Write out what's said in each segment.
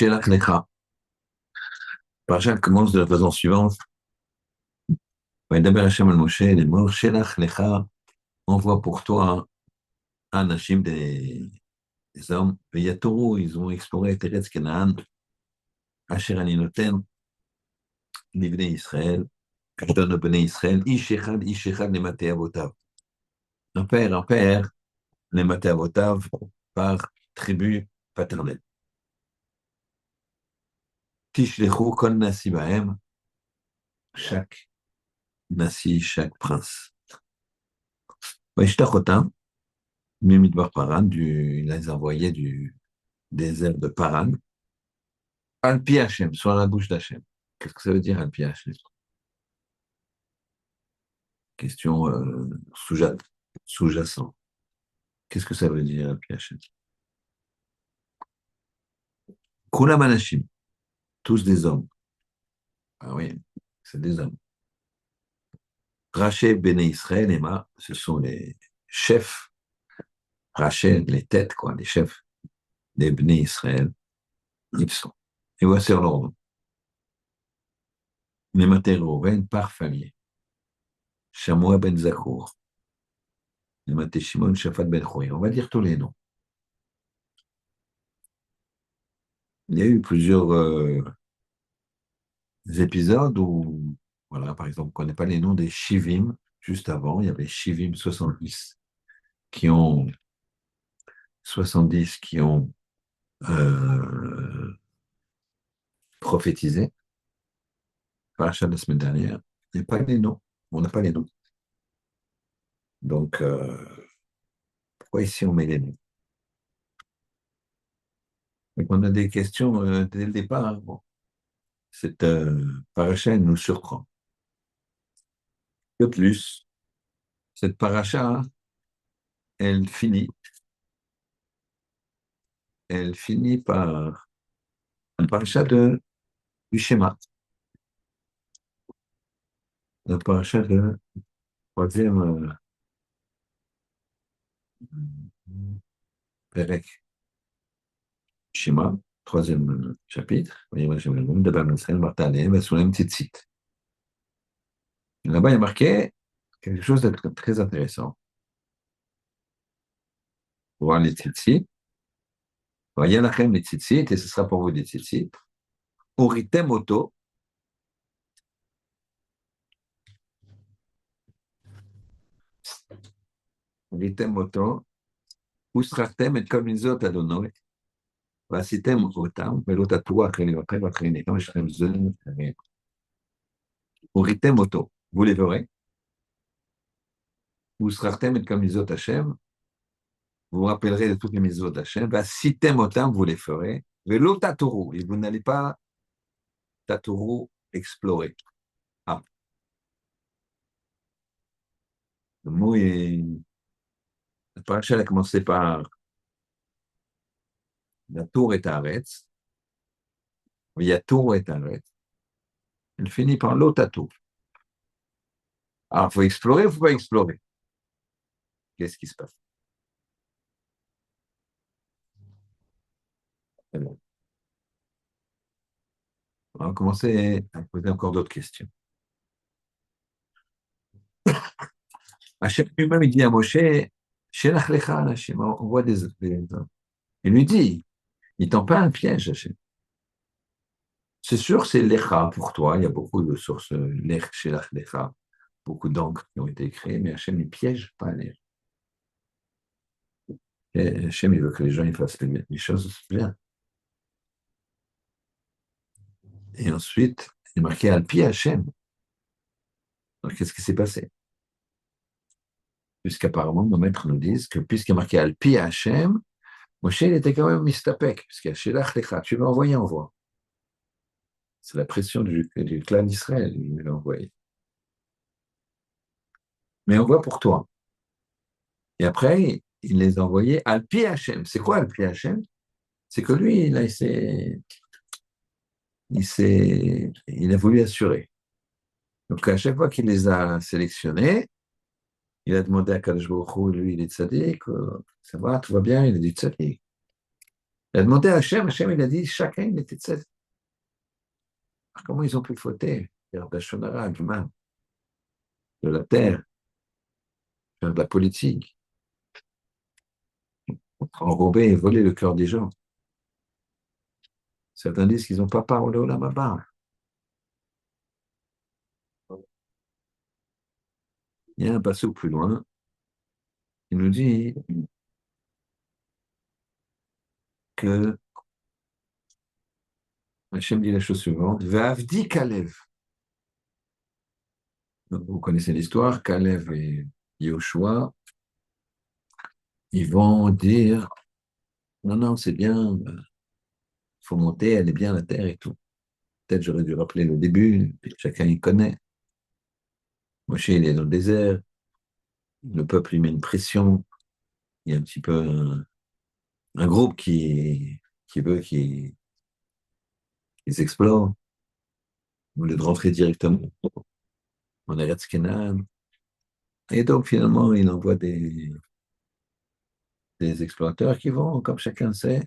Shelach Lecha. Parasha commence de la façon suivante. Vaïdaber Hashem al Moshe, les mots Shelach Lecha, envoie pour toi un Hashim des hommes. Veyatoru, ils ont exploré Teretz Canaan, Asher ani noten, Livnei Israël, que je donne aux Bnei Israël, Ish Echad, les Maté Avotav. Un père, les Maté Avotav, par tribu paternelle. Tishlechu kol nasi bahem, chaque nasi, chaque prince. Vaishtachotam, Mimidbar Paran, il les envoyait du désert de Paran, Alpi Hachem, sur la bouche d'Hachem. Qu'est-ce que ça veut dire Alpi Hachem? Question sous-jacente. Qu'est-ce que ça veut dire Alpi Hachem? Kulam Anashim, tous des hommes. Ah oui, c'est des hommes. Raché Bene Israël, Emma, ce sont les chefs, Raché, les têtes, quoi, les chefs des Bene Israël. Ils sont. Et voici leur nom. Mémater Rouven par famille. Chamois ben Zakour. Mémater Shimon, Shafat ben Choui. On va dire tous les noms. Il y a eu plusieurs épisodes où, voilà, par exemple, on ne connaît pas les noms des Shivim. Juste avant, il y avait Shivim 70 qui ont 70 qui ont prophétisé. Parachat de la semaine dernière. Il n'y a pas les noms. On n'a pas les noms. Donc, pourquoi ici on met les noms? Donc, on a des questions dès le départ. Hein. Bon, cette paracha elle nous surprend. De plus, cette paracha, hein, elle finit, par un paracha du schéma. La paracha de troisième Perek Shema, troisième chapitre. Là-bas, il y a marqué quelque chose de très intéressant. Pour voir les tzitzit. Il y a lachem les tzitzit, et ce sera pour vous des tzitzit. Uritem oto. Uritem oto. Usrachtem et kol mizot adonoi. ועשיתם אותם, ולא תטעו אחרי ואחרי נקם, יש לכם זונים אחרים. וריתם אותו, vous les verrez. Vous srachtem et comme misot Hashem, vous vous rappellerez de toutes les misot d'Hachem, ועשיתם אותם, vous les ferez, ולא תטעו, et vous n'allez pas tatouru explorer. Ah. Le mot est... La paracha a commencé par la tour est Aretz, il y a tour est Aretz, elle finit par l'autre tour. Alors, il faut explorer ou il ne faut pas explorer? Qu'est-ce qui se passe? Alors, on va commencer à poser encore d'autres questions. Hachem lui-même, il dit à Moshe, Shelach lecha Hachem, on voit des... Il lui dit, il tend pas un piège, Hachem. C'est sûr, c'est lecha pour toi, il y a beaucoup de sources lech, Shelach lecha, beaucoup d'encres qui ont été créées, mais Hachem, il piège pas les... Et Hachem, il veut que les gens ils fassent les choses bien. Et ensuite, il est marqué Alpi Hachem. Donc, qu'est-ce qui s'est passé? Puisqu'apparemment, nos maîtres nous disent que puisqu'il est marqué Alpi Hachem, Moshe, il était quand même mistapek, puisqu'il y a Shelach lecha, tu vas envoyer, envoie. C'est la pression du clan d'Israël, il l'a envoyé. Mais on voit pour toi. Et après, il les a envoyés Alpi Hachem. C'est quoi Alpi Hachem? C'est que lui, là, il a voulu assurer. Donc, à chaque fois qu'il les a sélectionnés, il a demandé à Kadosh Baruch Hu, lui, il est tzaddik, ça va, tout va bien, il est du tzaddik. Il a demandé à Hachem, il a dit, chacun il était tzaddik. Comment ils ont pu fauter? Faire de la shonara, du mal, de la terre, faire de la politique, enrober et voler le cœur des gens. Certains disent qu'ils n'ont pas parlé au Lamaba. Il y a un passage plus loin, il nous dit que Hachem dit la chose suivante, Va'avdi Kalev. Donc, vous connaissez l'histoire, Kalev et Yoshua, ils vont dire, non, non, c'est bien, il faut monter, elle est bien la terre et tout. Peut-être j'aurais dû rappeler le début, chacun y connaît. Moshe, il est dans le désert, le peuple lui met une pression, il y a un petit peu un groupe qui veut qu'ils explorent, au lieu de rentrer directement en Eretz Kenaan. Et donc, finalement, il envoie des explorateurs qui vont, comme chacun sait,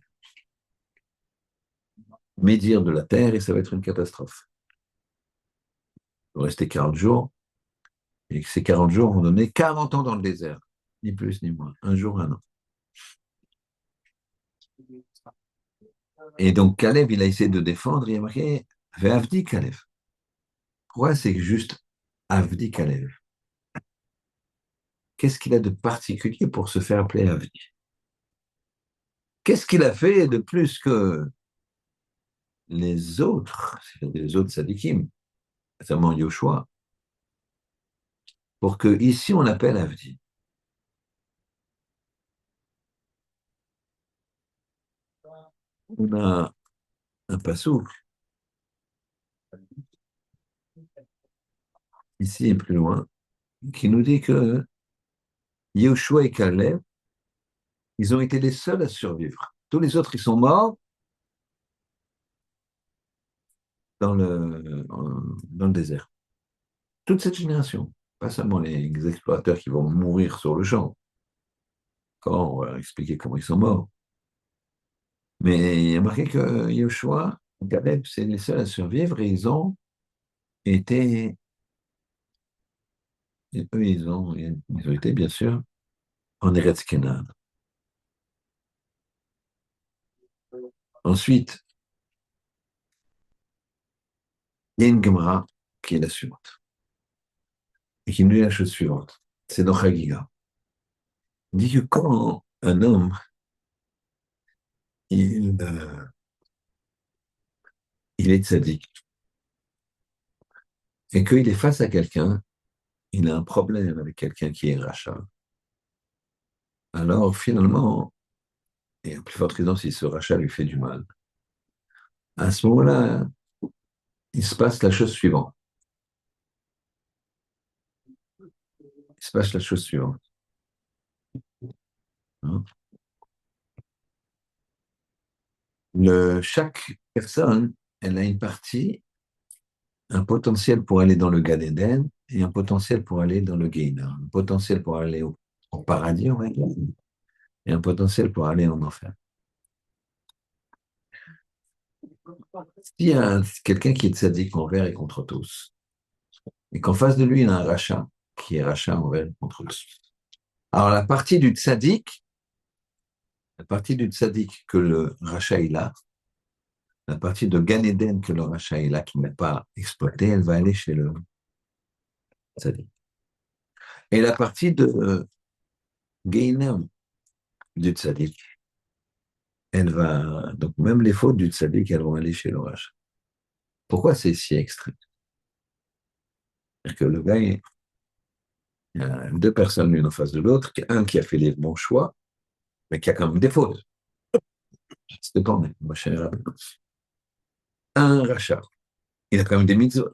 médire de la terre et ça va être une catastrophe. Il va rester 40 jours et que ces 40 jours vont donner 40 ans dans le désert, ni plus ni moins, un jour, un an. Et donc, Caleb, il a essayé de défendre, il a marqué Ve'avdi Caleb. Pourquoi c'est juste Avdi Caleb? Qu'est-ce qu'il a de particulier pour se faire appeler Avdi? Qu'est-ce qu'il a fait de plus que les autres sadikim, notamment Yoshua, pour que ici on l'appelle Avdi? On a un passouk ici et plus loin qui nous dit que Yoshua et Caleb, ils ont été les seuls à survivre. Tous les autres, ils sont morts dans le désert. Toute cette génération, pas seulement les explorateurs qui vont mourir sur le champ, quand on va expliquer comment ils sont morts. Mais il y a marqué que Yoshua, Caleb, c'est les seuls à survivre et ils ont été, et eux, ils ont été, bien sûr, en Eretz Kenaan. Ensuite, il y a une Gemara qui est la suivante, et qui nous dit la chose suivante. C'est dans Chagiga. Il dit que quand un homme, il, euh, il est tzaddik, et qu'il est face à quelqu'un, il a un problème avec quelqu'un qui est rachat, alors finalement, et à plus forte raison si ce rachat lui fait du mal, à ce moment-là, il se passe la chose suivante. Il se passe la chose suivante. Hein. Chaque personne, elle a une partie, un potentiel pour aller dans le Gan Eden et un potentiel pour aller dans le Gehinnom. Un potentiel pour aller au paradis, on va dire, et un potentiel pour aller en enfer. S'il y a quelqu'un qui est tzaddik envers et contre tous, et qu'en face de lui, il y a un rachat, qui est rachat envers et contre tous. Alors, la partie du tzaddik que le rachat il a, la partie de Gan Eden que le rachat il a, qui n'est pas exploitée, elle va aller chez le tzaddik. Et la partie de Gehinnom du tzaddik, elle va, donc même les fautes du tzaddik, elles vont aller chez le rachat. Pourquoi c'est si extrême? C'est-à-dire que le gars, il y a deux personnes l'une en face de l'autre, un qui a fait les bons choix, mais qui a quand même des fautes. C'est quand même, ma chère. Un rachat, il a quand même des mitzvot.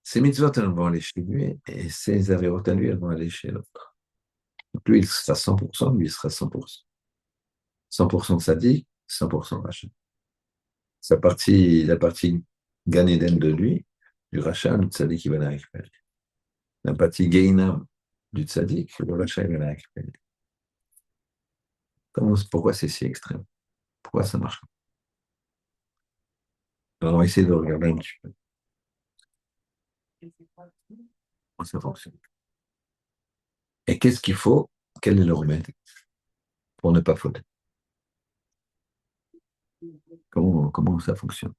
Ces mitzvot, elles vont aller chez lui, et ces avérotes à lui, elles vont aller chez l'autre. Donc lui, il sera 100%, lui, il sera 100%. 100% sadique, 100% rachat. La partie Gan Eden de lui, du rachat, le tzaddik, il va la récupérer. La partie Gehinnom du tzaddik, le rachat, il va la récupérer. Pourquoi c'est si extrême? Pourquoi ça marche? Alors, on va essayer de regarder un petit peu comment ça fonctionne. Et qu'est-ce qu'il faut? Quel est le remède pour ne pas fauter? Comment ça fonctionne?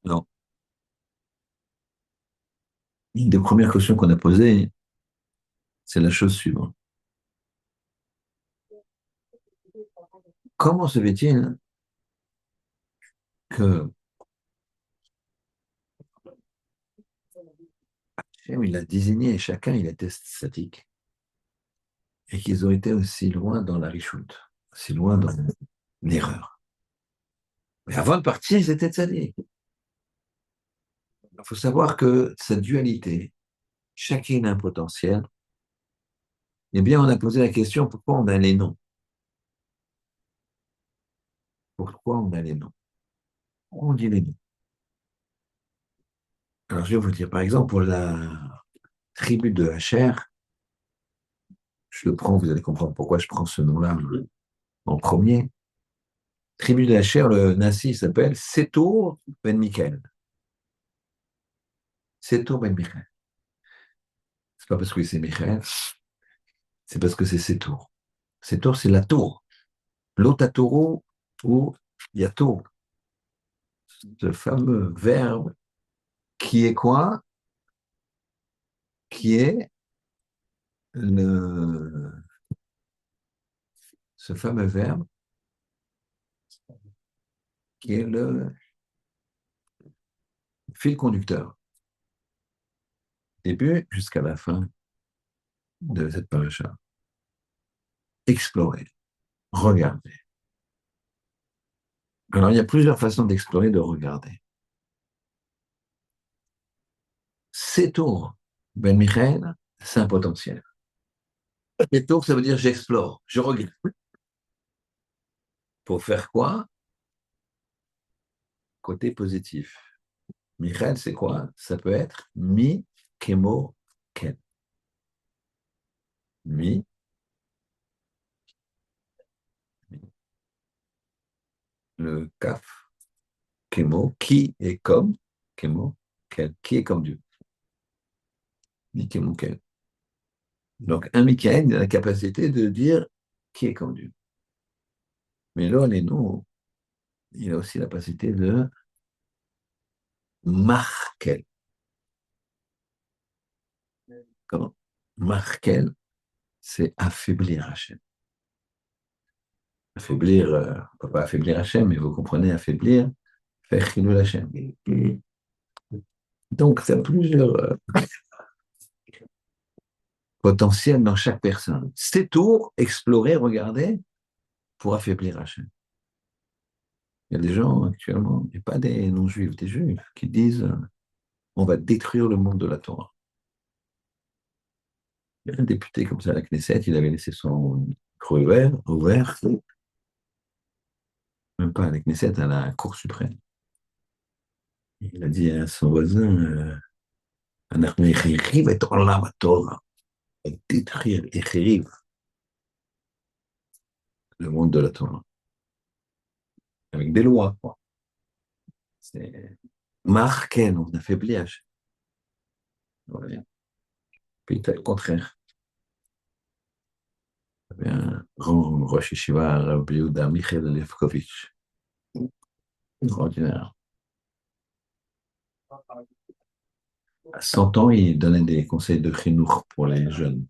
Non. Une des premières questions qu'on a posées, c'est la chose suivante. Comment se fait-il que Hachem, il a désigné et chacun, il était statique et qu'ils ont été aussi loin dans la richoute, aussi loin dans l'erreur. Mais avant de partir, ils étaient tzaddik. Il faut savoir que cette dualité, chacun a un potentiel. Eh bien, on a posé la question, pourquoi on a les noms? Pourquoi on a les noms? Pourquoi on dit les noms? Alors, je vais vous dire, par exemple, pour la tribu de Hacher, je le prends, vous allez comprendre pourquoi je prends ce nom-là en premier. Tribu de Hacher, le Nassi s'appelle Setour Ben Michael. Setour Ben Michael. C'est pas parce que c'est Michael, c'est parce que c'est Setour. Setour, c'est la tour. L'Otatoro ou Yato, ce fameux verbe qui est quoi? Qui est le, ce fameux verbe qui est le fil conducteur, début jusqu'à la fin de cette paracha. Explorer, regarder. Alors, il y a plusieurs façons d'explorer, de regarder. C'est tour, Ben Michael, c'est un potentiel. Et tour, ça veut dire j'explore, je regarde. Pour faire quoi? Côté positif. Michael, c'est quoi? Ça peut être mi, kemo, ken. Mi, le kaf, kemo, qui est comme, kemo, ken, qui est comme Dieu. Mi, kemo, ken. Donc, un Michael il a la capacité de dire qui est comme Dieu. Mais là, les noms, il a aussi la capacité de marquer. Comment? Marquer, c'est affaiblir Hachem. Affaiblir, on ne peut pas affaiblir Hachem, mais vous comprenez, affaiblir, faire chilou Hachem. Donc, il y a plusieurs potentiels dans chaque personne. C'est tout, explorer, regarder, pour affaiblir Hachem. Il y a des gens actuellement, et pas des non-juifs, des juifs, qui disent on va détruire le monde de la Torah. Il y a un député comme ça à la Knesset, il avait laissé son micro ouvert, même pas à la Knesset, à la Cour suprême. Il a dit à son voisin, אנחנו החריב את עולם התורה, détruire, החריב le monde de la Torah, avec des lois, quoi. C'est marqué, on affaiblit Hachem. Ouais. Puis t'as le contraire. Il y avait un grand Rosh Yeshiva, Rabbi Yehuda Michael Lefkovitch, extraordinaire. À 100 ans, il donnait des conseils de chinour pour les jeunes.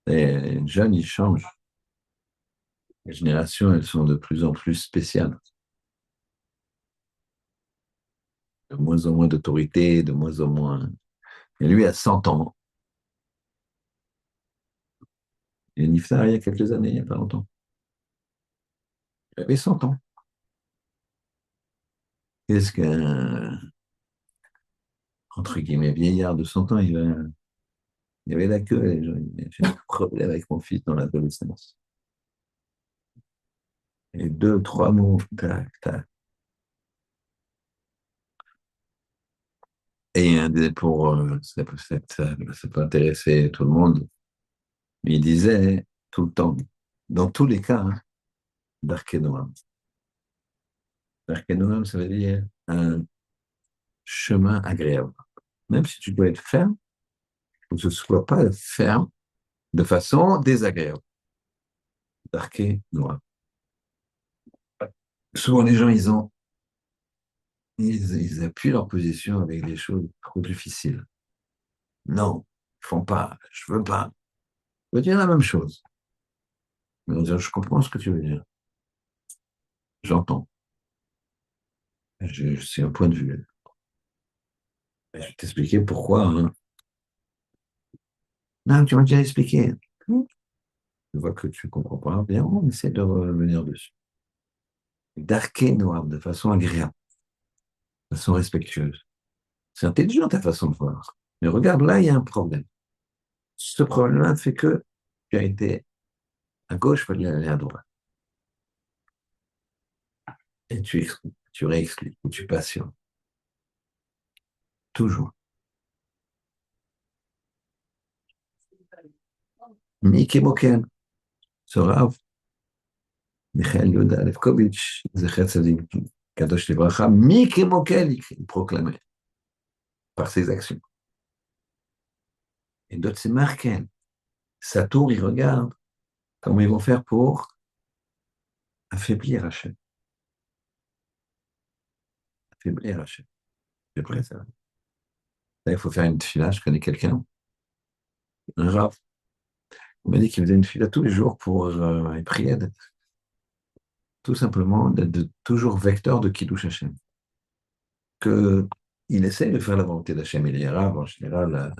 Les jeunes, ils changent. Les générations, elles sont de plus en plus spéciales. De moins en moins d'autorité, de moins en moins. Et lui, à 100 ans, il est niftar il y a quelques années, il n'y a pas longtemps. Il avait 100 ans. Qu'est-ce qu'un, entre guillemets, vieillard de 100 ans, il avait la queue. J'ai un problème avec mon fils dans l'adolescence. Et deux, trois mots, tac, tac. Et pour, ça peut intéresser tout le monde, mais il disait tout le temps, dans tous les cas, hein, d'Arkénoam. D'Arkénoam, ça veut dire un chemin agréable. Même si tu dois être ferme, il faut que ce ne soit pas ferme de façon désagréable. D'Arkénoam. Souvent, les gens, ils appuient leur position avec des choses trop difficiles. Non, ils font pas, je veux pas. Je veux dire la même chose. Mais on dit, je comprends ce que tu veux dire. J'entends. C'est un point de vue. Je vais t'expliquer pourquoi, hein. Non, tu m'as déjà expliqué. Je vois que tu ne comprends pas bien. On essaie de revenir dessus. D'arquer noir de façon agréable, de façon respectueuse. C'est intelligent ta façon de voir. Mais regarde, là, il y a un problème. Ce problème-là fait que tu as été à gauche, il fallait aller à droite. Et tu réexpliques, ou tu patientes. Toujours. Mickey Moken, ce Rav, Michael Yuda Levkovitch, Zecher Tzadik Kadosh Livracha, Mickey Moken, il proclamait par ses actions. Et d'autres, c'est Markel. Sa tour, il regarde comment ils vont faire pour affaiblir Hachem. Affaiblir Hachem. C'est vrai, ça. Là, il faut faire une fila. Je connais quelqu'un, un Rav. Il m'a dit qu'il faisait une fila tous les jours pour il priait tout simplement d'être toujours vecteur de Kiddush Hachem. Que il essaie de faire la volonté d'Hachem. Il est Rav en général,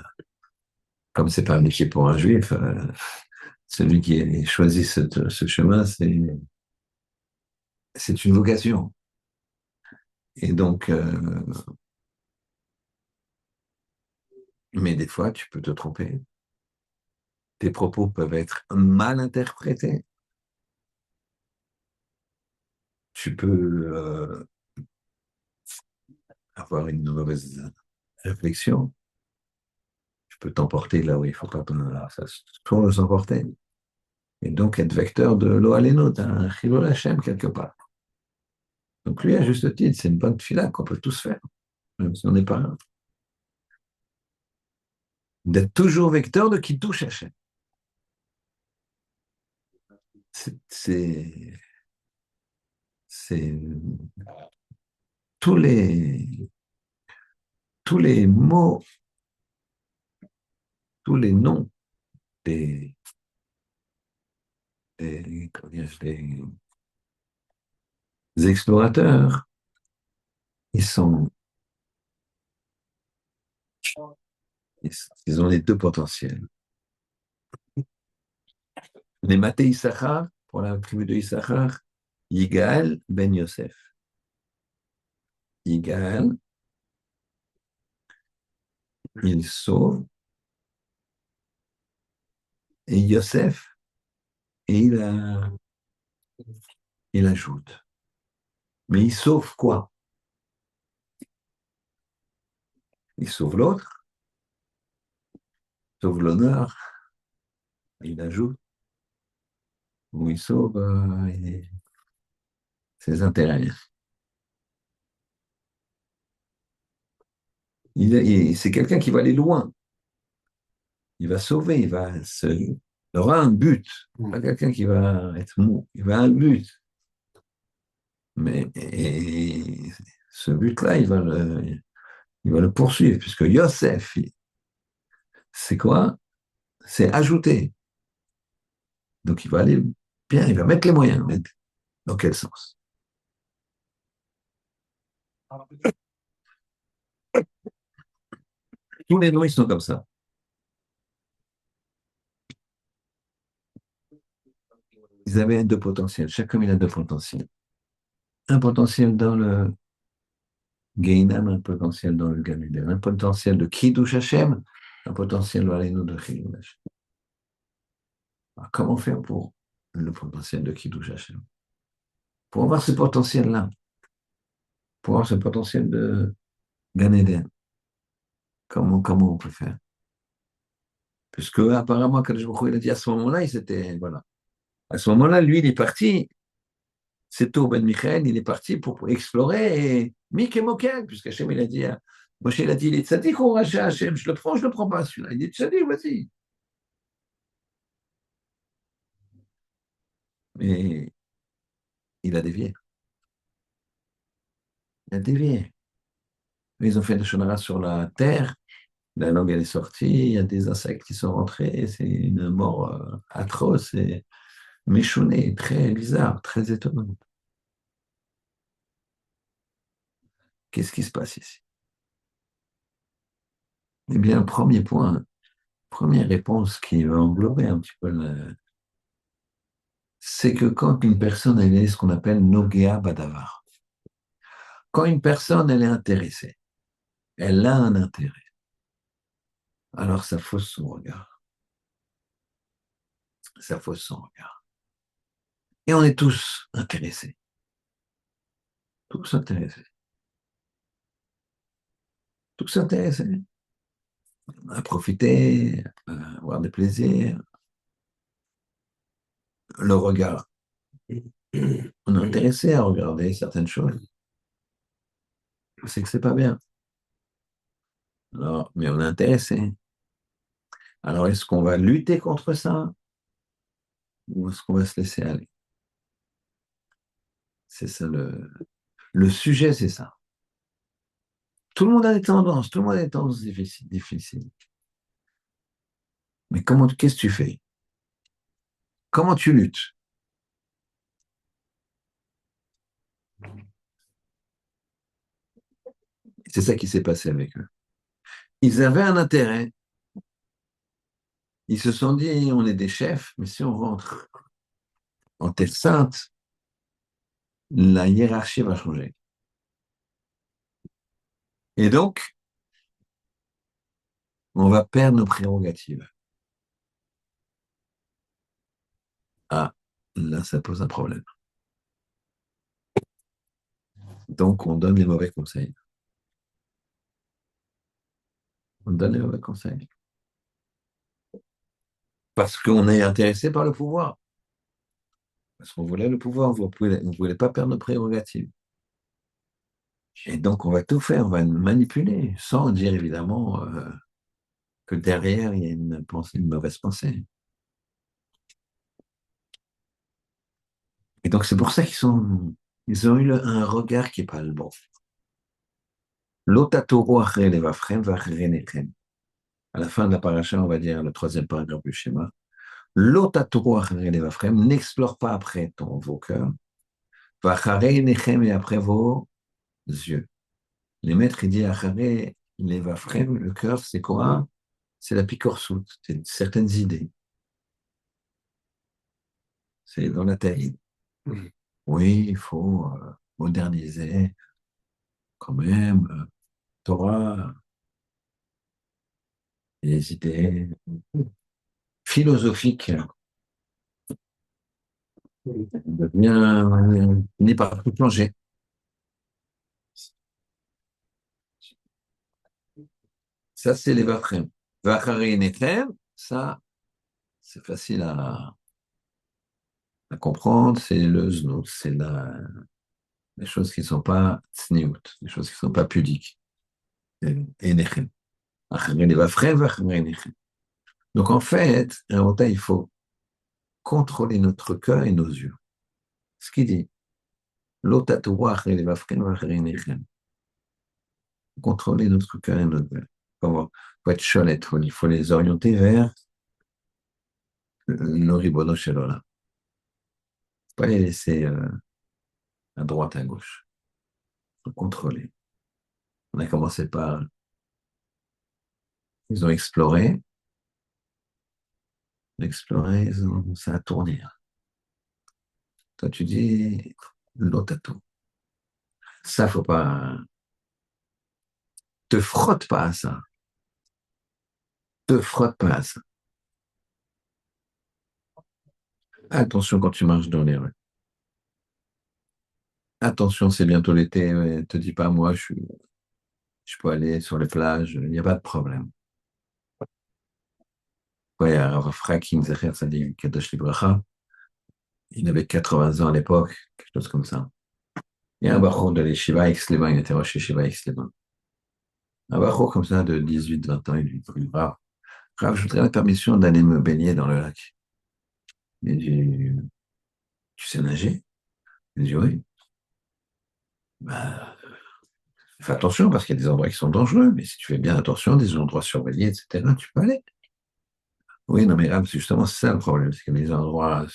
comme c'est pas un métier pour un juif, celui qui a choisi ce chemin, c'est une vocation. Et donc, mais des fois, tu peux te tromper. Tes propos peuvent être mal interprétés. Tu peux avoir une mauvaise réflexion. Tu peux t'emporter là où il ne faut pas trop s'emporter. Et donc être vecteur de l'Ohalénot, un Chilul Hashem quelque part. Donc lui, à juste titre, c'est une bonne fila qu'on peut tous faire, même si on n'est pas un. D'être toujours vecteur de qui touche Hashem. C'est tous tous les mots, tous les noms des, des explorateurs, ils sont, ils ont les deux potentiels. Les Maté Issachar, pour la tribu de Issachar, Yigael ben Yosef. Yigael, il sauve, et Yosef, et il ajoute. Mais il sauve quoi? Il sauve l'autre, sauve l'honneur, il ajoute, ou il sauve ses intérêts. C'est quelqu'un qui va aller loin. Il va sauver, il aura un but. Pas quelqu'un qui va être mou. Il va avoir un but. Mais ce but-là, il va le poursuivre, puisque Yosef, c'est quoi? C'est ajouter. Donc il va aller bien, il va mettre les moyens. Mais dans quel sens? Tous les noms, ils sont comme ça. Ils avaient deux potentiels. Chacun, il a deux potentiels. Un potentiel dans le Gainam, un potentiel dans le Gamilel, un potentiel de Kiddush Hashem, un potentiel Valeno de Chilul Hashem. Alors, comment faire pour le potentiel de Kiddush Hashem? Pour avoir ce potentiel-là, pour avoir ce potentiel de Gan Eden, Comment on peut faire? Puisque apparemment, quand je il a dit à ce moment-là, il s'était, voilà. À ce moment-là, lui, il est parti, c'est tout, Ben Michael, il est parti pour explorer et Mik et Mokel, puisqu'Hachem, il a dit, Moshe, il a dit, il est tzaddik ou rachat, Hachem, je le prends pas, celui-là. Il dit, tzaddik, vas-y. Mais il a dévié. Il a dévié. Ils ont fait le shonara sur la terre, la langue, elle est sortie, il y a des insectes qui sont rentrés, c'est une mort atroce et méchonnée, très bizarre, très étonnante. Qu'est-ce qui se passe ici? Eh bien, premier point, première réponse qui va englober un petit peu c'est que quand une personne elle est ce qu'on appelle Nogea Badavar, quand une personne elle est intéressée, elle a un intérêt, alors ça fausse son regard, ça fausse son regard. Et on est tous intéressés, tous intéressés à profiter, à avoir des plaisirs, le regard. On est intéressé à regarder certaines choses. C'est que c'est pas bien. Alors, mais on est intéressé. Alors, est-ce qu'on va lutter contre ça ou est-ce qu'on va se laisser aller? C'est ça le sujet, c'est ça. Tout le monde a des tendances, tout le monde a des tendances difficiles. Mais qu'est-ce que tu fais? Comment tu luttes? C'est ça qui s'est passé avec eux. Ils avaient un intérêt. Ils se sont dit, on est des chefs, mais si on rentre en terre sainte, la hiérarchie va changer. Et donc, on va perdre nos prérogatives. Ah, là, ça pose un problème. Donc, on donne les mauvais conseils. On donne les mauvais conseils. Parce qu'on est intéressé par le pouvoir. Parce qu'on voulait le pouvoir, on ne voulait pas perdre nos prérogatives. Et donc, on va tout faire, on va manipuler, sans dire évidemment que derrière, il y a une mauvaise pensée. Et donc, c'est pour ça ils ont eu un regard qui n'est pas le bon. L'otatoro achre levavchem v'achre nechem. À la fin de la paracha, on va dire le troisième paragraphe du schéma. L'otatoro achre levavchem, n'explore pas après vos cœurs, v'achare nechem et après vos yeux. Les maîtres, ils disent achare levavchem, le cœur, c'est quoi? C'est la picorsoute, c'est certaines idées. C'est dans la tête. Oui, il faut moderniser quand même. Torah, les idées philosophiques de bien finir par tout changer. Ça, c'est les vachrem. Vacharei nechem, ça, c'est facile à comprendre, c'est le znout, c'est les choses qui ne sont pas tsniout, les choses qui ne sont pas pudiques. Et nechem. Vacharei les vachrem, vacharei nechem. Donc en fait, il faut contrôler notre cœur et nos yeux. Ce qu'il dit, contrôler notre cœur et notre cœur. Comment? Il faut être cholette, il faut les orienter vers le ribono shelola. Il ne faut pas les laisser à droite, à gauche. Il faut contrôler. On a commencé par, ils ont exploré, ça a tourné. Toi, tu dis, l'otato. Ça, faut pas, te frotte pas à ça. Te frotte pas à ça. Attention quand tu marches dans les rues. Attention, c'est bientôt l'été. Ouais, te dis pas, moi, je suis. je peux aller sur les plages, il n'y a pas de problème. Ouais, il y a Rav Fraki Zecher Tzadik Kadosh Libracha, il avait 80 ans à l'époque, quelque chose comme ça. Il y a un bachour de l'Yeshiva Aix-les-Bains, il était roche Yeshiva Aix-les-Bains. Un bachour comme ça de 18-20 ans, il lui dit, Rav, je voudrais la permission d'aller me baigner dans le lac. Il dit, tu sais nager? Il dit, oui. Bah, fais attention parce qu'il y a des endroits qui sont dangereux, mais si tu fais bien attention, des endroits surveillés, etc., tu peux aller. Oui, non, mais Rav, justement, c'est ça le problème, c'est que les endroits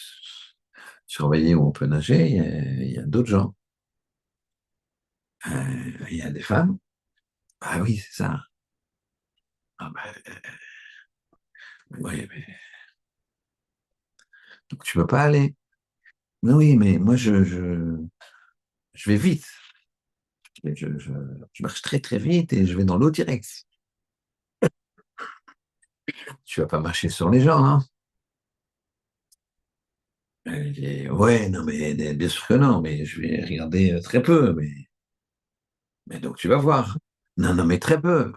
surveillés où on peut nager, il y a d'autres gens. Il y a des femmes. Ah oui, c'est ça. Ah ben, oui, mais donc tu peux pas aller. Non, oui, mais moi, je vais vite. Je, je- je marche très, très vite et je vais dans l'autre direction. Tu vas pas marcher sur les gens, hein. Elle dit, ouais, non, mais bien sûr que non, mais je vais regarder très peu. Mais donc, tu vas voir. Non, non, mais très peu.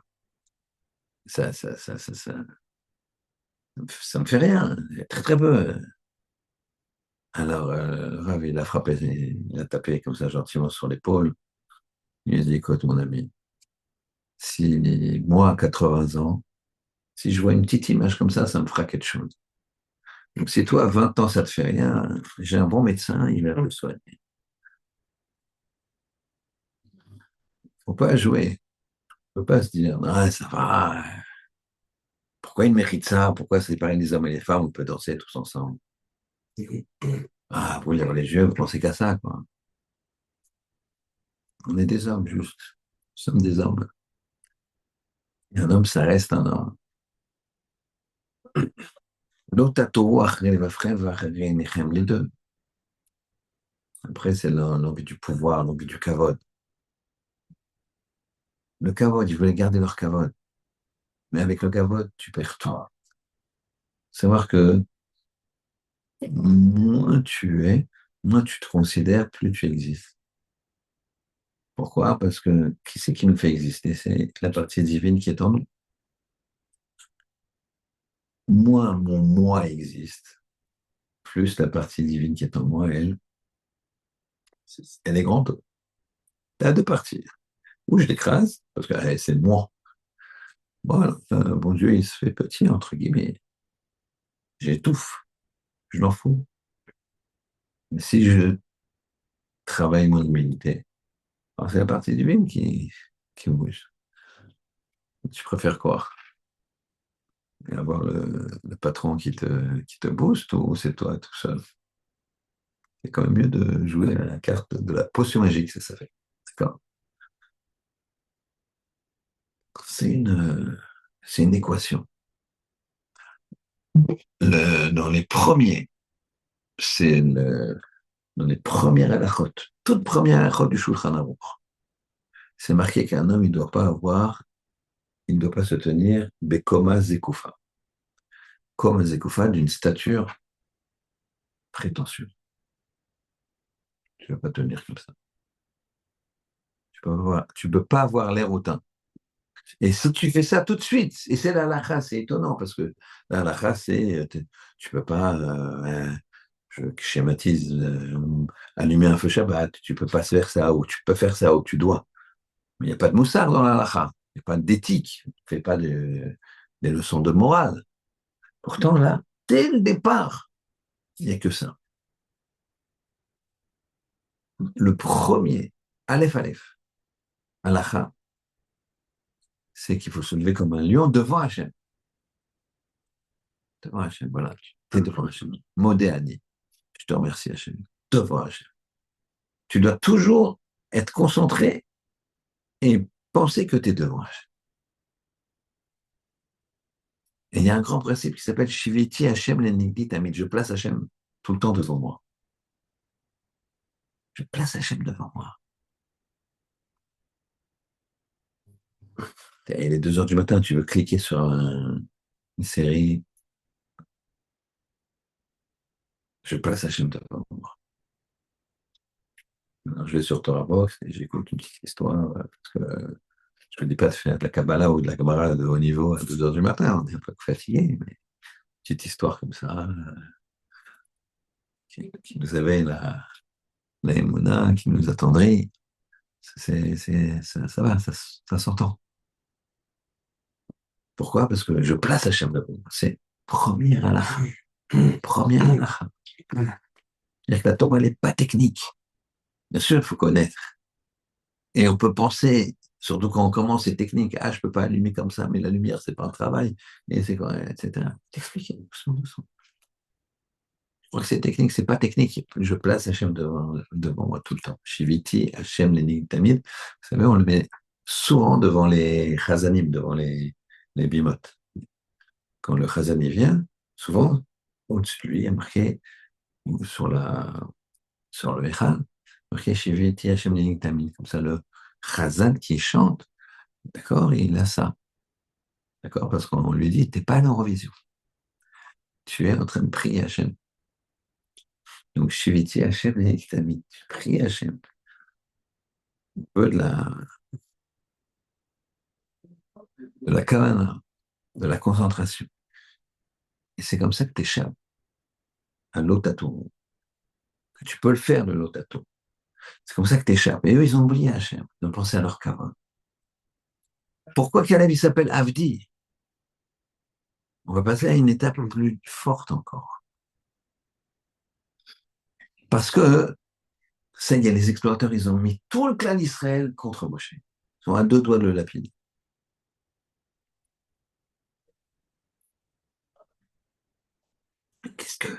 Ça me fait rien. Très, très peu. Alors, Rav, il a frappé, il a tapé comme ça gentiment sur l'épaule. Il a dit, écoute, mon ami, si moi, à 80 ans, si je vois une petite image comme ça me fera quelque chose. Donc, si toi, à 20 ans, ça te fait rien, j'ai un bon médecin, il va le soigner. Faut pas jouer. Faut pas se dire, ah, ça va. Pourquoi il mérite ça? Pourquoi c'est pareil les hommes et les femmes, on peut danser tous ensemble? Ah, vous les religieux, vous pensez qu'à ça, quoi. On est des hommes, juste. Nous sommes des hommes. Et un homme, ça reste un homme. L'autre, les deux. Après, c'est l'envie du pouvoir, l'envie du kavod. Le kavod, ils voulaient garder leur kavod. Mais avec le kavod, tu perds tout. Savoir que moins tu es, moins tu te considères, plus tu existes. Pourquoi? Parce que qui c'est qui nous fait exister? C'est la partie divine qui est en nous. Moins mon moi existe, plus la partie divine qui est en moi, elle est grande. Elle a deux parties. Ou je l'écrase, parce que c'est moi. Voilà, bon Dieu, il se fait petit, entre guillemets. J'étouffe, je l'en fous. Mais si je travaille mon humilité, alors c'est la partie divine qui bouge. Tu préfères quoi? Avoir le patron qui te booste ou c'est toi tout seul? C'est quand même mieux de jouer à la carte de la potion magique, ça s'appelle. D'accord? C'est une équation. Dans les premiers, dans les premières halachot, toute première halachot du Shulchan Aruch, c'est marqué qu'un homme, il ne doit pas se tenir bekoma zekufa, comme zekufa d'une stature prétentieuse. Tu ne vas pas tenir comme ça. Tu peux pas avoir l'air hautain. Et si tu fais ça tout de suite, et c'est la halakha, c'est étonnant parce que la halakha, tu peux pas, je schématise, allumer un feu Shabbat, tu peux pas faire ça ou tu peux faire ça ou tu dois. Mais il n'y a pas de moussard dans la halakha, il n'y a pas d'éthique, il ne fait pas des leçons de morale. Pourtant là, dès le départ, il n'y a que ça. Le premier, Aleph Aleph, halakha, c'est qu'il faut se lever comme un lion devant Hachem. Devant Hachem, voilà. Tu es devant Hachem. Modéani. Je te remercie, Hachem. Devant Hachem. Tu dois toujours être concentré et penser que tu es devant Hachem. Et il y a un grand principe qui s'appelle Shiviti Hachem Lenigdi Tamid. Je place Hachem tout le temps devant moi. Je place Hachem devant moi. Et il est 2 heures du matin, tu veux cliquer sur une série. Je place Hachem devant moi. Alors, je vais sur Torah Box et j'écoute une petite histoire parce que Je ne dis pas de faire de la Kabbalah ou de la Gemara de haut niveau à 2 heures du matin, on est un peu fatigué, mais petite histoire comme ça, qui nous avait la Emouna, qui nous attendrait, ça va, ça s'entend. Pourquoi? Parce que je place Hachem devant moi. C'est première halakha. Première halakha. C'est-à-dire que la Torah, elle n'est pas technique. Bien sûr, il faut connaître. Et on peut penser, surtout quand on commence, c'est technique. Ah, je peux pas allumer comme ça, mais la lumière, c'est pas un travail. Et c'est quoi, etc. T'expliques doucement, doucement. Je crois que c'est technique, c'est pas technique. Je place Hachem devant moi tout le temps. Shiviti, Hachem, les Tamid. Vous savez, on le met souvent devant les chazanim, devant les bimotes. Quand le chazani vient, souvent, au-dessus de lui, il y a marqué sur le Echal, marqué Shiviti, Hachem, les Tamid. Comme ça, le chazan qui chante, d'accord, il a ça. D'accord? Parce qu'on lui dit, t'es pas à l'Eurovision. Tu es en train de prier Hachem. Donc, Shiviti Hachem et Tamid. Tu pries Hachem. Un peu de la kavana, de la concentration. Et c'est comme ça que tu échappes à l'otato. Que tu peux le faire, de l'otato. C'est comme ça que tu échappes. Et eux, ils ont oublié Hachem. Ils ont pensé à leur kavana. Pourquoi Caleb, il s'appelle Avdi? On va passer à une étape plus forte encore. Parce que, ça, il y a les explorateurs, ils ont mis tout le clan d'Israël contre Moshe. Ils sont à 2 doigts de le lapider. Qu'est-ce que,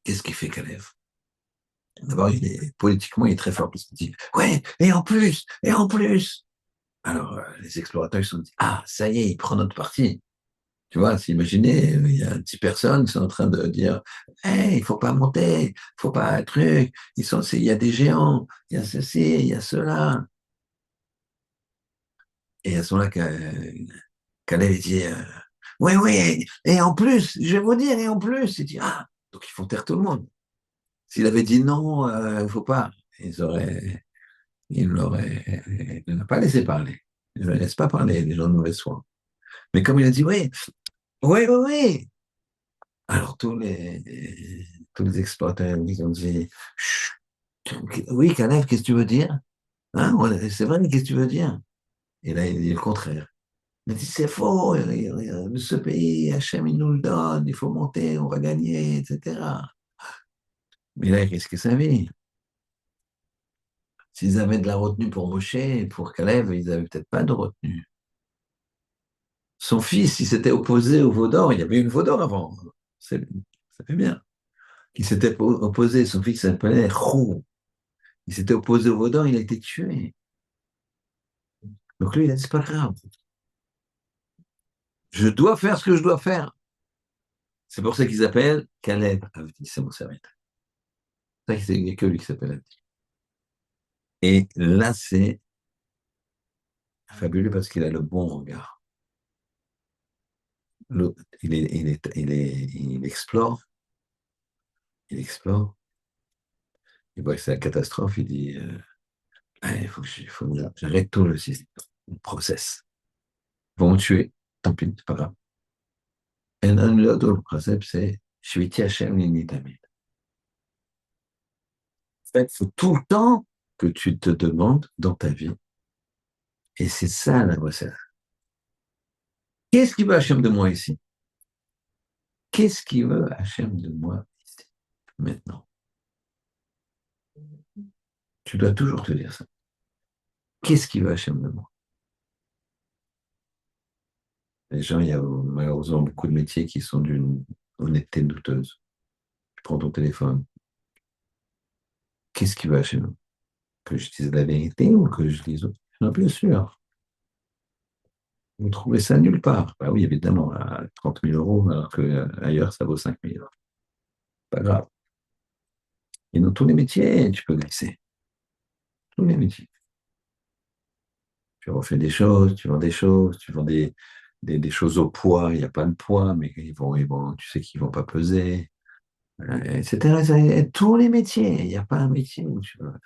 qu'est-ce qu'il fait Caleb? D'abord, politiquement, il est très fort parce qu'il dit, ouais, et en plus. Alors, les explorateurs, ils se sont dit, ah, ça y est, il prend notre parti. Tu vois, imaginez, il y a 10 personnes qui sont en train de dire, hey, il faut pas monter, il faut pas un truc, il y a des géants, il y a ceci, il y a cela. Et à ce moment-là, Calais dit, oui, oui, et en plus, je vais vous dire, et en plus, il dit, ah, donc ils font taire tout le monde. S'il avait dit non, il ne faut pas, il ne l'a pas laissé parler. Il ne laisse pas parler les gens de mauvaise foi. Mais comme il a dit, oui, oui, oui, oui. Alors tous les exploitants, ils ont dit, chut, oui, Caleb, qu'est-ce que tu veux dire? Hein, ouais, c'est vrai, qu'est-ce que tu veux dire? Et là, il dit le contraire. Il dit, c'est faux, ce pays, Hachem, il nous le donne, il faut monter, on va gagner, etc. Mais là, il risquait sa vie. S'ils avaient de la retenue pour Moshe, pour Caleb, ils n'avaient peut-être pas de retenue. Son fils, il s'était opposé au Vaudor, il y avait une Vaudor avant. Ça fait bien. Il s'était opposé, son fils s'appelait Chou. Il s'était opposé au Vaudor, il a été tué. Donc lui, il a dit, c'est pas grave. Je dois faire ce que je dois faire. C'est pour ça qu'ils appellent Caleb Avdi, c'est mon serviteur. C'est ça qu'il n'y a que lui qui s'appelle Avdi. Et là, c'est fabuleux parce qu'il a le bon regard. Il explore, il explore. Il voit que c'est la catastrophe, il dit, ah, il faut que j'arrête tout le système, le process. Ils vont me tuer, tant pis, c'est pas grave. Et l'autre concept, c'est Shviti Hashem Linitamid. En fait, il faut tout le temps que tu te demandes dans ta vie, et c'est ça la recette. Qu'est-ce qui veut Hachem de moi ici? Qu'est-ce qui veut Hachem de moi ici, maintenant? Tu dois toujours te dire ça. Qu'est-ce qui veut Hachem de moi? Les gens, il y a malheureusement beaucoup de métiers qui sont d'une honnêteté douteuse. Tu prends ton téléphone. Qu'est-ce qui veut Hachem? Que je dise la vérité ou que je dise autre? Non, bien sûr. Vous trouvez ça nulle part. Bah oui, évidemment, à 30 000 euros, alors qu'ailleurs, ça vaut 5 000. Pas grave. Et dans tous les métiers, tu peux glisser. Tous les métiers. Tu refais des choses, tu vends des choses, tu vends des choses au poids, il n'y a pas de poids, mais tu sais qu'ils ne vont pas peser, etc. Tous les métiers, il n'y a pas un métier où tu vas.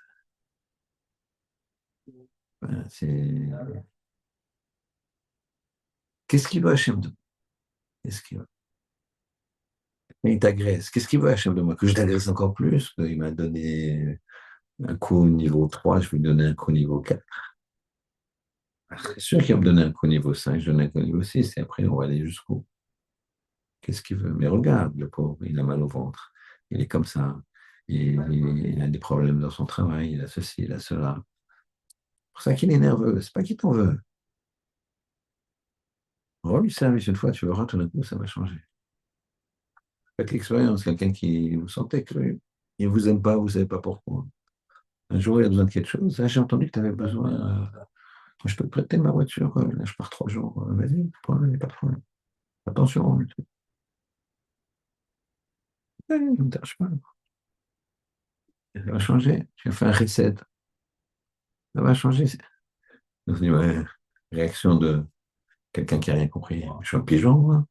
Voilà, Qu'est-ce qu'il veut Hachem de moi? Qu'est-ce qu'il veut? Il t'agresse. Qu'est-ce qu'il veut Hachem de moi? Que je t'agresse encore plus? Il m'a donné un coup niveau 3, je vais lui donner un coup niveau 4. C'est sûr qu'il va me donner un coup niveau 5, je donne un coup niveau 6, et après on va aller jusqu'au. Qu'est-ce qu'il veut? Mais regarde, le pauvre, il a mal au ventre. Il est comme ça. Il a des problèmes dans son travail, il a ceci, il a cela. C'est pour ça qu'il est nerveux. C'est pas qu'il t'en veut. Rends-lui service une fois, tu verras, tout d'un coup, ça va changer. Faites l'expérience, quelqu'un qui vous sentez qu'il ne vous aime pas, vous ne savez pas pourquoi. Un jour, il a besoin de quelque chose. Ah, j'ai entendu que tu avais besoin. Je peux te prêter ma voiture. Là, je pars 3 jours. Vas-y, il n'y a pas de problème. Attention. Ne me dérange pas. Ça va changer. Tu as fait un reset. Ça va changer. On se dit, ouais, réaction de quelqu'un qui n'a rien compris. Je suis un pigeon, moi.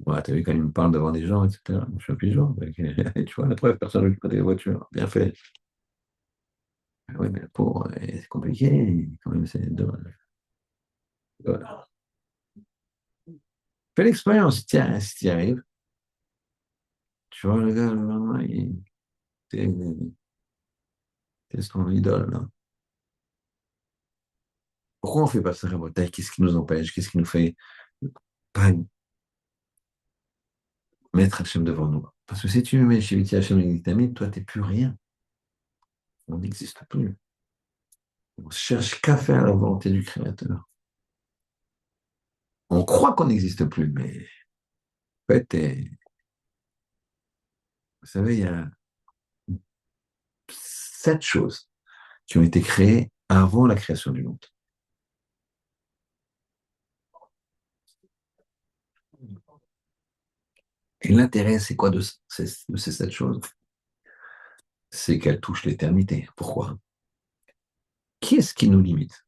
Ouais, t'as vu quand il me parle devant des gens, etc. Je suis un pigeon. Et tu vois, la preuve, personne ne veut prêter les voitures. Bien fait. Oui, mais le pauvre, c'est compliqué. Quand même, c'est dommage. Voilà. Fais l'expérience, tiens, si tu y arrives. Tu vois, le gars, le lendemain, c'est c'est son idole, là. Pourquoi on ne fait pas ça à Bretagne? Qu'est-ce qui nous empêche? Qu'est-ce qui nous fait pas mettre Hachem devant nous? Parce que si tu mets chez Viti Hachem et Vitamine, toi, tu n'es plus rien. On n'existe plus. On cherche qu'à faire la volonté du Créateur. On croit qu'on n'existe plus, mais en fait, vous savez, il y a 7 choses qui ont été créées avant la création du monde. Et l'intérêt, c'est quoi de ces 7 choses? C'est qu'elles touchent l'éternité. Pourquoi? Qui est-ce qui nous limite?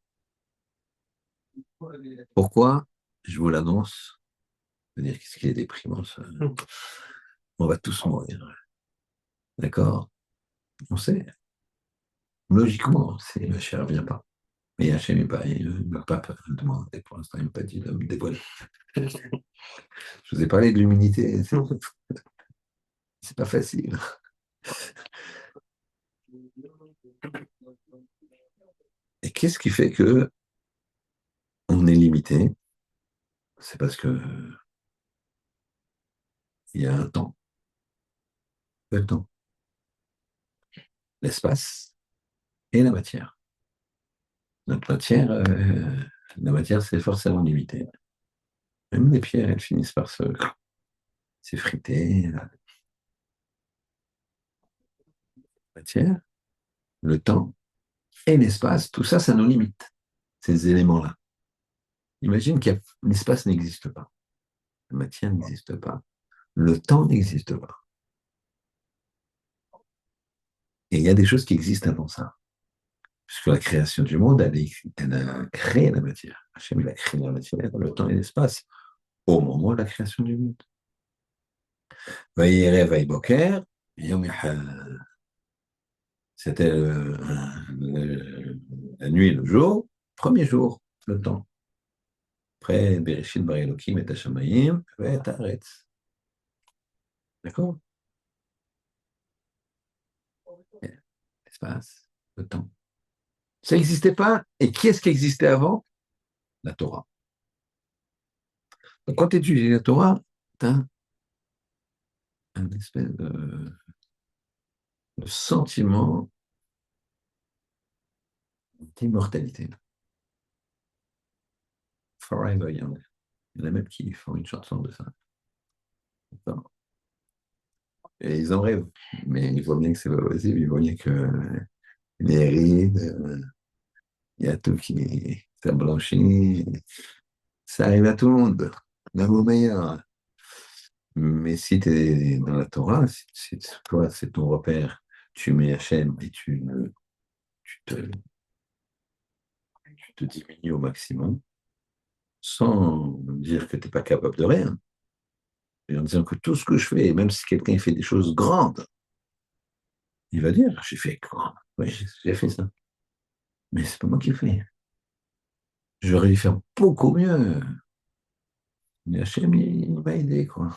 Pourquoi? Je vous l'annonce. Je veux dire, qu'est-ce qui est déprimant, ça? On va tous mourir. D'accord? On sait. Logiquement, c'est le cher ne vient pas. Mais Hachem n'est pas, le pape demandé pour l'instant, il m'a pas dit de me dévoiler. Je vous ai parlé de l'humilité, c'est pas facile. Et qu'est-ce qui fait que on est limité? C'est parce que il y a un temps. Le temps, l'espace et la matière. Notre matière, la matière, c'est forcément limité. Même les pierres, elles finissent par s'effriter. La matière, le temps et l'espace, tout ça, ça nous limite, ces éléments-là. Imagine que l'espace n'existe pas, la matière n'existe pas, le temps n'existe pas. Et il y a des choses qui existent avant ça. Puisque la création du monde, elle a créé la matière. Hachem, il a créé la matière, le temps et l'espace, au moment de la création du monde. Vaïre, Vaïboker, Yom Echad. C'était la nuit et le jour, premier jour, le temps. Après, Bereshit bar Elokim et Hashamayim, et Haaretz. D'accord? L'espace, le temps. Ça n'existait pas. Et qui est-ce qui existait avant? La Torah. Donc, quand tu étudies la Torah, tu as un espèce de sentiment d'immortalité. Forever Young. Il y en a même qui font une chanson de ça. Et ils en rêvent. Mais ils voient bien que c'est pas possible. Ils voient bien que les rides, il y a tout qui s'est blanchi. Ça arrive à tout le monde, même au meilleur. Mais si tu es dans la Torah, si toi, c'est ton repère, tu mets Hachem et tu te, tu te diminues au maximum, sans dire que tu n'es pas capable de rien, et en disant que tout ce que je fais, même si quelqu'un fait des choses grandes, il va dire, j'ai fait quoi? Oui, j'ai fait ça. Mais c'est pas moi qui fais. J'aurais dû faire beaucoup mieux. Mais Hachem, il m'a aidé, quoi.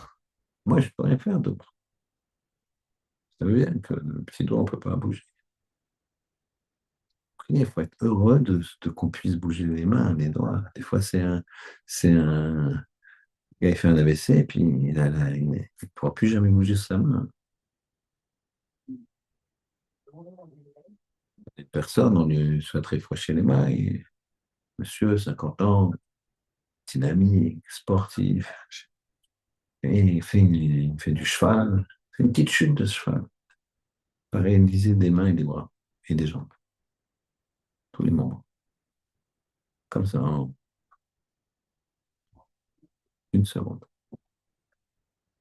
Moi, je peux rien faire d'autre. Ça veut dire que le petit doigt, on ne peut pas bouger. Il faut être heureux de qu'on puisse bouger les mains, les doigts. Des fois, c'est un gars, il fait un AVC, et puis il ne pourra plus jamais bouger sa main. Les personnes, on lui souhaite réfléchir les mains. Monsieur, 50 ans, dynamique, sportif, et il fait du cheval. C'est une petite chute de cheval. Paralyser des mains et des bras et des jambes, tous les membres. Comme ça, en une seconde.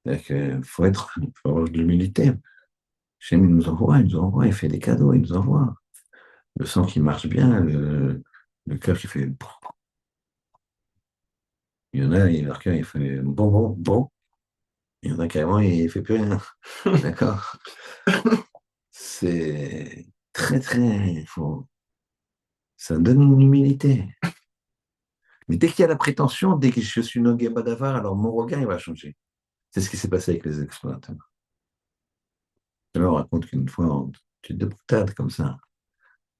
Faut avoir de l'humilité. Hachem, il nous envoie, il fait des cadeaux, il nous envoie. Le sang qui marche bien, le cœur qui fait. Il y en a, leur cœur, il fait bon, bon, bon. Il y en a carrément, il ne fait plus rien. D'accord? C'est très, très. Ça donne une humilité. Mais dès qu'il y a la prétention, dès que je suis Nogué Badavar, alors mon regard, il va changer. C'est ce qui s'est passé avec les explorateurs. Alors, on raconte qu'une fois, en étude de boutade, comme ça,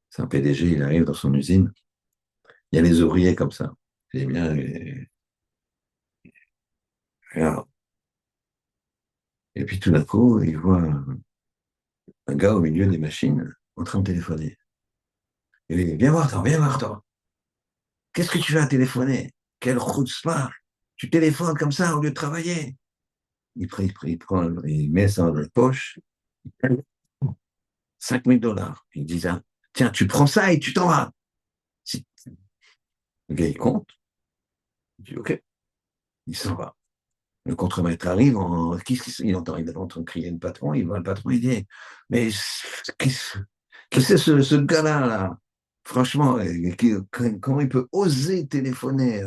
c'est un PDG, il arrive dans son usine, il y a les ouvriers comme ça. Eh bien, regarde. Et puis tout d'un coup, il voit un gars au milieu des machines en train de téléphoner. Il dit, viens voir, toi. Qu'est-ce que tu vas téléphoner? Quelle chutzpah! Tu téléphones comme ça au lieu de travailler. Il met ça dans la poche, 5 000 $. Il dit, ah, tiens, tu prends ça et tu t'en vas. Si- Le gars, il compte. Il dit, OK, il s'en va. Le contremaître arrive, il est en train de crier le patron, il voit le patron, il dit, mais qu'est-ce que c'est ce gars-là, là? Franchement, comment il peut oser téléphoner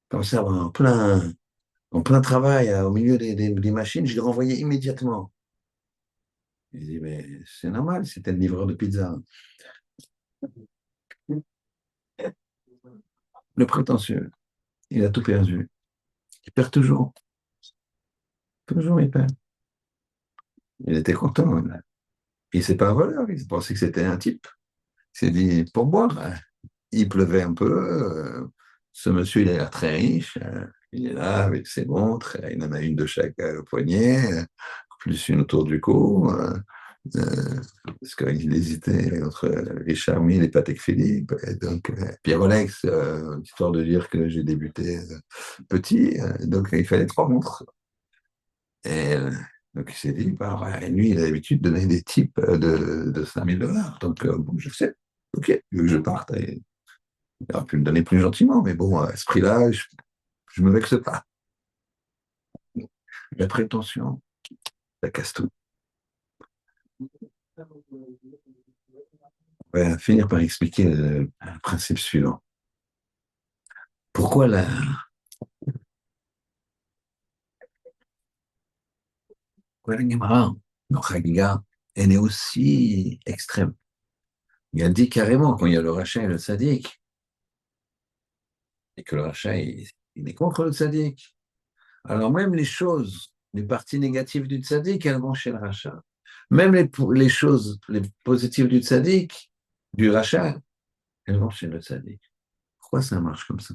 comme ça en plein travail, au milieu des machines, je l'ai renvoyé immédiatement. Il dit, mais c'est normal, c'était le livreur de pizza. Le prétentieux, il a tout perdu. Il perd toujours. Toujours, il perd. Il était content. Il s'est pas un voleur, il pensait que c'était un type. Il s'est dit, pour boire. Il pleuvait un peu. Ce monsieur, il a l'air très riche. Il est là avec ses montres. Il en a une de chaque poignet, plus une autour du cou. Parce qu'il hésitait entre Richard Mille et Patek Philippe. Et donc, puis Rolex, histoire de dire que j'ai débuté petit. Donc, il fallait 3 montres. Et donc, il s'est dit, bah, ouais, lui, il a l'habitude de donner des types de 5 000 $. Donc, bon, je sais. OK, il veut que je parte. Il aurait pu me donner plus gentiment, mais bon, à ce prix-là, je me vexe pas. La prétention, ça casse tout. On va finir par expliquer le principe suivant. Pourquoi pourquoi la Gemara, dans Chagiga, elle est aussi extrême? Il a dit carrément, quand il y a le rachat et le sadique, et que le rachat, il est contre le sadique. Alors même les choses, les parties négatives du tzaddik, elles vont chez le rachat. Même les choses, les positives du tzaddik, du rachat, elles vont chez le tzaddik. Pourquoi ça marche comme ça?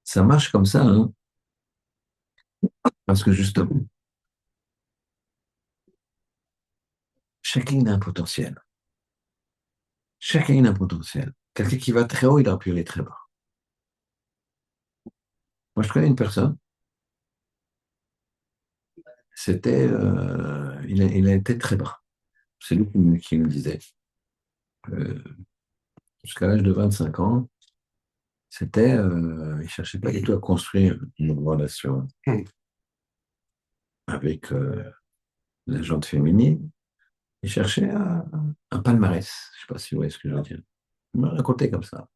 Ça marche comme ça, hein, parce que justement, chacun a un potentiel. Chacun a un potentiel. Quelqu'un qui va très haut, il aurait pu aller très bas. Moi, je connais une personne, il a été très bas. C'est lui qui me disait. Euh, Jusqu'à l'âge de 25 ans, il cherchait pas du tout à construire une relation avec la gente féminine. Il cherchait un palmarès. Je ne sais pas si vous voyez ce que je veux dire. Il m'a raconté comme ça.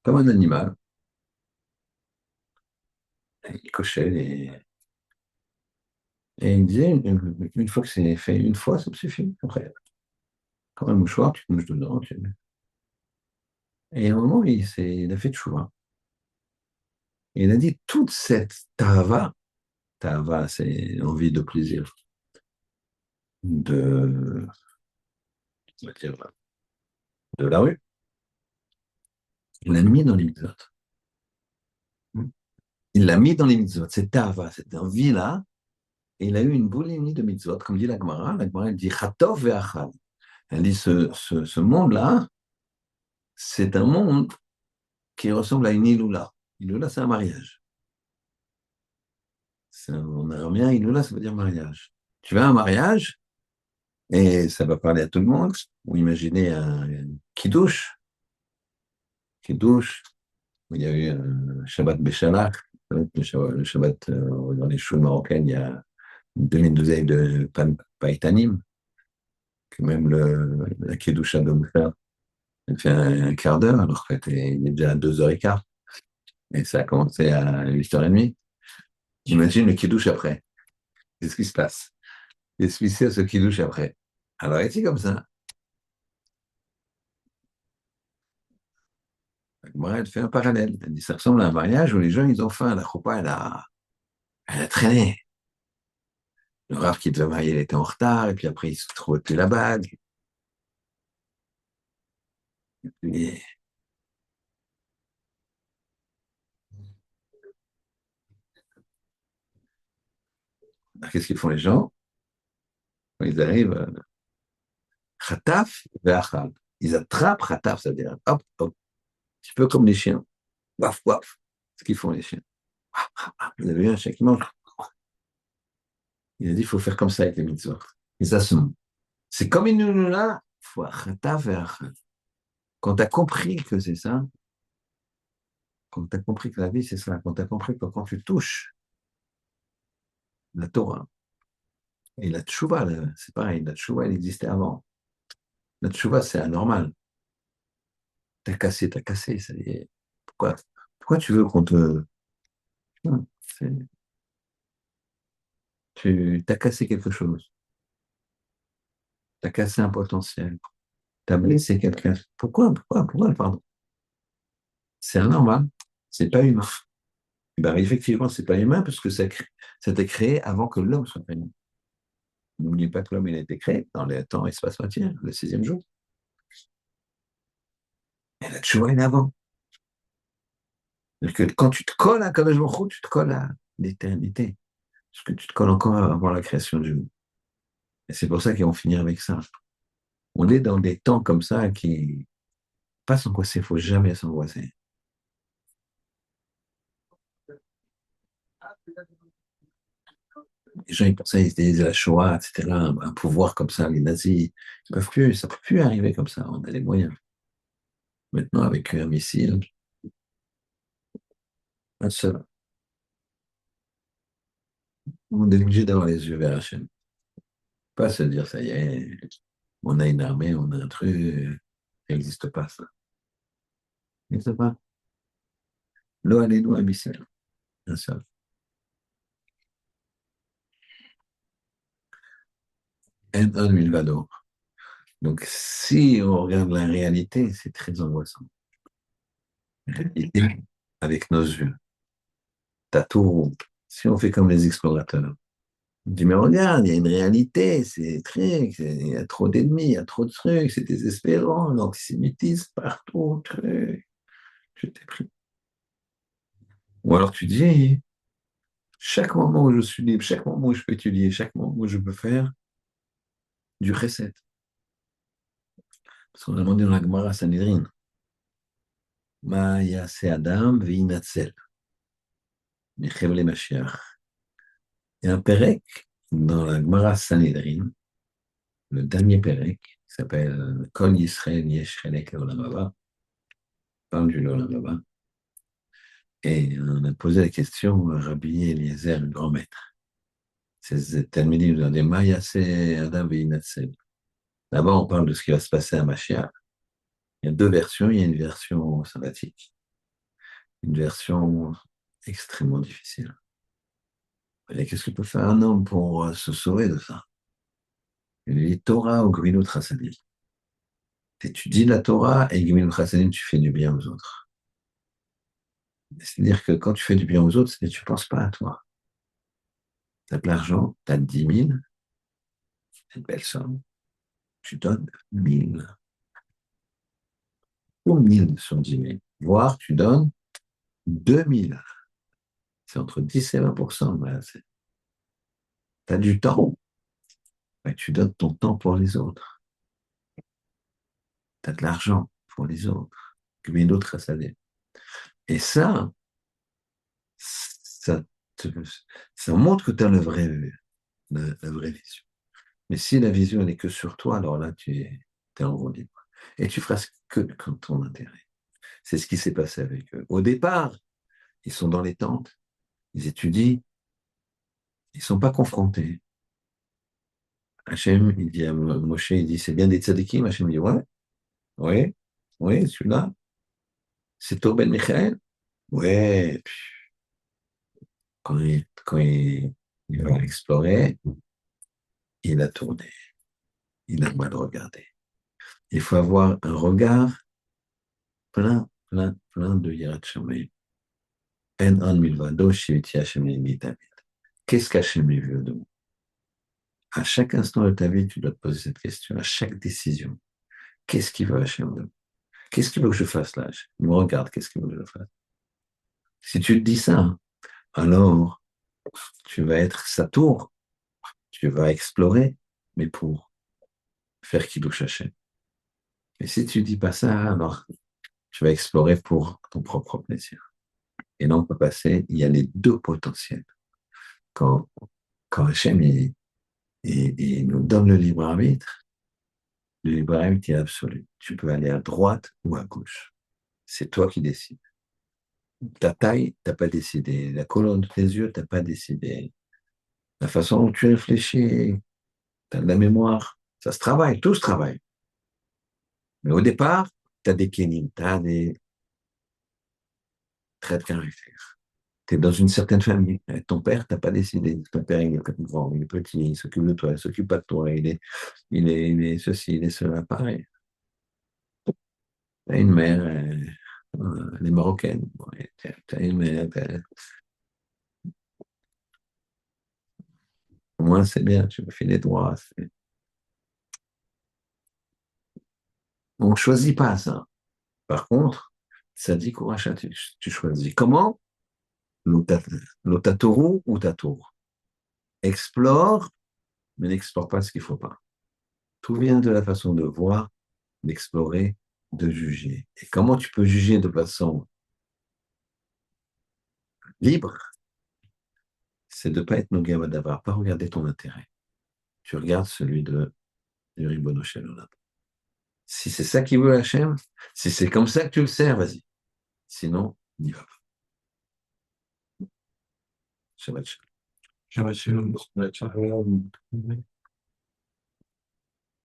Comme un animal. Il cochait et il disait, une fois que c'est fait une fois, ça me suffit. Après, comme un mouchoir, tu te mouches dedans. Et à un moment, il a fait tchouva. Et il a dit, toute cette tava, c'est envie de plaisir, de, on va dire, de la rue, il l'a mis dans les mitzvot. Il l'a mis dans les mitzvot. Cette tava, cette envie-là, et il a eu une boulimie de mitzvot, comme dit la Gemara. La Gemara, elle dit, chatov ve'achal. Elle dit, ce monde-là, c'est un monde qui ressemble à une iloula. Iloula, c'est un mariage. En araméen, iloula, ça veut dire mariage. Tu vas à un mariage, et ça va parler à tout le monde, ou imaginez un kiddush, où il y a eu un Shabbat Béchalach, le Shabbat dans les choules marocaines, il y a une demi-douzaine de païtanim, que même la Kedusha doit me faire, elle fait un quart d'heure, alors qu'elle il est déjà à 2h15, et ça a commencé à 8h30. J'imagine le Kiddush après. Qu'est-ce qui se passe? Qu'est-ce qui se passe ce Kiddush après? Alors, est-il comme ça? Moi, elle fait un parallèle. Elle dit, ça ressemble à un mariage où les gens, ils ont faim. La choupa, elle a traîné. Le rave qui devait marier, il était en retard, et puis après, il se trouvait plus la bague. Et, qu'est-ce qu'ils font les gens? Quand ils arrivent, khataf ve'achal. Ils attrapent khataf, c'est-à-dire, hop, hop, un petit peu comme les chiens. Waf, waf. Ce qu'ils font les chiens. Vous avez vu un chien qui mange? Il a dit, il faut faire comme ça avec les mitzvot. Et ça se montre. C'est comme une nounouna, faut khataf ve'achal. Quand tu as compris que c'est ça, quand tu as compris que la vie, c'est ça, quand tu as compris que quand tu touches la Torah, et la tchouva, c'est pareil, la tchouva, elle existait avant. La tchouva, c'est anormal. T'as cassé, ça y est. Pourquoi tu veux qu'on te... Non, tu as cassé quelque chose, tu as cassé un potentiel, tu as blessé quelqu'un. Pourquoi, pardon? C'est anormal, c'est pas humain. Ben, effectivement, c'est pas humain parce que ça a été créé avant que l'homme soit humain. N'oubliez pas que l'homme, il a été créé dans le temps, espace, matière, le sixième jour. Et la tchouva est avant. C'est-à-dire que quand tu te colles à Kadosh Baruch Hu, tu te colles à l'éternité. Parce que tu te colles encore avant la création du monde. Et c'est pour ça qu'ils vont finir avec ça. On est dans des temps comme ça qui pas s'angoisser, il ne faut jamais s'angoisser. Les gens, ils pensaient, ils se disaient la Shoah, etc., un pouvoir comme ça, les nazis, ils peuvent plus, ça ne peut plus arriver comme ça, on a les moyens. Maintenant, avec un missile, un seul, on est obligé d'avoir les yeux vers la chaîne. Pas se dire, ça y est, on a une armée, on a un truc, ça n'existe pas, ça. Ça n'existe pas. L'eau, allez-nous, un missile, un seul. Un milvado. Donc, si on regarde la réalité, c'est très angoissant. La réalité, avec nos yeux. T'as tout. Si on fait comme les explorateurs, on dit, mais regarde, il y a une réalité, c'est très, il y a trop d'ennemis, il y a trop de trucs, c'est désespérant, l'antisémitisme partout, truc. Je t'ai pris. Ou alors tu dis, chaque moment où je suis libre, chaque moment où je peux étudier, chaque moment où je peux faire du recette. Parce qu'on a demandé dans la Gemara Sanhedrin, Ma yase Adam v'inatzel, Mechevle Mashiach. Il y a un Pérec dans la Gemara Sanhedrin, le dernier Pérec, qui s'appelle Kol Yisrael Yesh Chelek Leolam Haba, parle du Leolam Haba. Et on a posé la question à Rabbi Eliezer, le grand maître. C'est terminé, nous a dit Maya c'est Adam Veinatzel. D'abord, on parle de ce qui va se passer à Mashiach. Il y a deux versions. Il y a une version sympathique, une version extrêmement difficile. Et qu'est-ce que peut faire un homme pour se sauver de ça? Il dit Torah ou Grinut Chassadim. Tu étudies la Torah et Gimel Chassadim, tu fais du bien aux autres. C'est-à-dire que quand tu fais du bien aux autres, tu ne penses pas à toi. Tu as de l'argent, tu as 10 000, c'est une belle somme. Tu donnes 1000 ou 1000 sur 10 000. Voire tu donnes 2000. C'est entre 10 et 20%. Voilà, tu as du temps. Ouais, tu donnes ton temps pour les autres. Tu as de l'argent pour les autres. Gimel d'autres Chassadim. Et ça, te- ça montre que tu as la vraie vision. Mais si la vision n'est que sur toi, alors là, tu es en roue libre. Et tu feras ce que quand ton intérêt. C'est ce qui s'est passé avec eux. Au départ, ils sont dans les tentes, ils étudient, ils ne sont pas confrontés. Hachem, il dit à Moshe, il dit, c'est bien des tzadikim. Hachem dit, ouais, ouais, ouais, celui-là, c'est toi Ben Michael. Ouais, il va explorer, il a tourné, il a mal regardé. Il faut avoir un regard plein, plein, plein de Yirat Shamayim. En an milvado, shiviti Hashem limitavid. Qu'est-ce qu'Hachem veut de moi? À chaque instant de ta vie, tu dois te poser cette question, à chaque décision. Qu'est-ce qu'il veut Hachem de moi? Qu'est-ce qu'il veut que je fasse là? Il me regarde, qu'est-ce qu'il veut que je fasse? Si tu te dis ça, alors tu vas être sa tour, tu vas explorer, mais pour faire Kiddush Hashem. Et si tu dis pas ça, alors tu vas explorer pour ton propre plaisir. Et là, on peut passer, il y a les deux potentiels. Quand, quand Hachem il nous donne le libre arbitre est absolu. Tu peux aller à droite ou à gauche. C'est toi qui décides. Ta taille, tu n'as pas décidé. La couleur de tes yeux, tu n'as pas décidé. La façon dont tu réfléchis, tu as de la mémoire. Ça se travaille, tout se travaille. Mais au départ, tu as des kénim, tu as des traits de caractère. Tu es dans une certaine famille. Avec ton père, tu n'as pas décidé. Ton père, il est grand, il est petit, il s'occupe de toi, il ne s'occupe pas de toi, il est ceci, il est cela, pareil. Tu as une mère, elle est marocaine. Ouais, t'as une mère, au moins c'est bien, tu me fais les droits. On ne choisit pas ça. Par contre, ça dit courage, tu choisis. Comment? L'otatoru ou tatour. Explore, mais n'explore pas ce qu'il ne faut pas. Tout vient de la façon de voir, d'explorer, de juger. Et comment tu peux juger de façon libre? C'est de ne pas être nogama d'avoir, pas regarder ton intérêt. Tu regardes celui du Ribono Shel Olam. Si c'est ça qui veut Hachem, si c'est comme ça que tu le sers, vas-y. Sinon, n'y va pas. Shabbat shalom. Shabbat shalom. Shabbat shalom.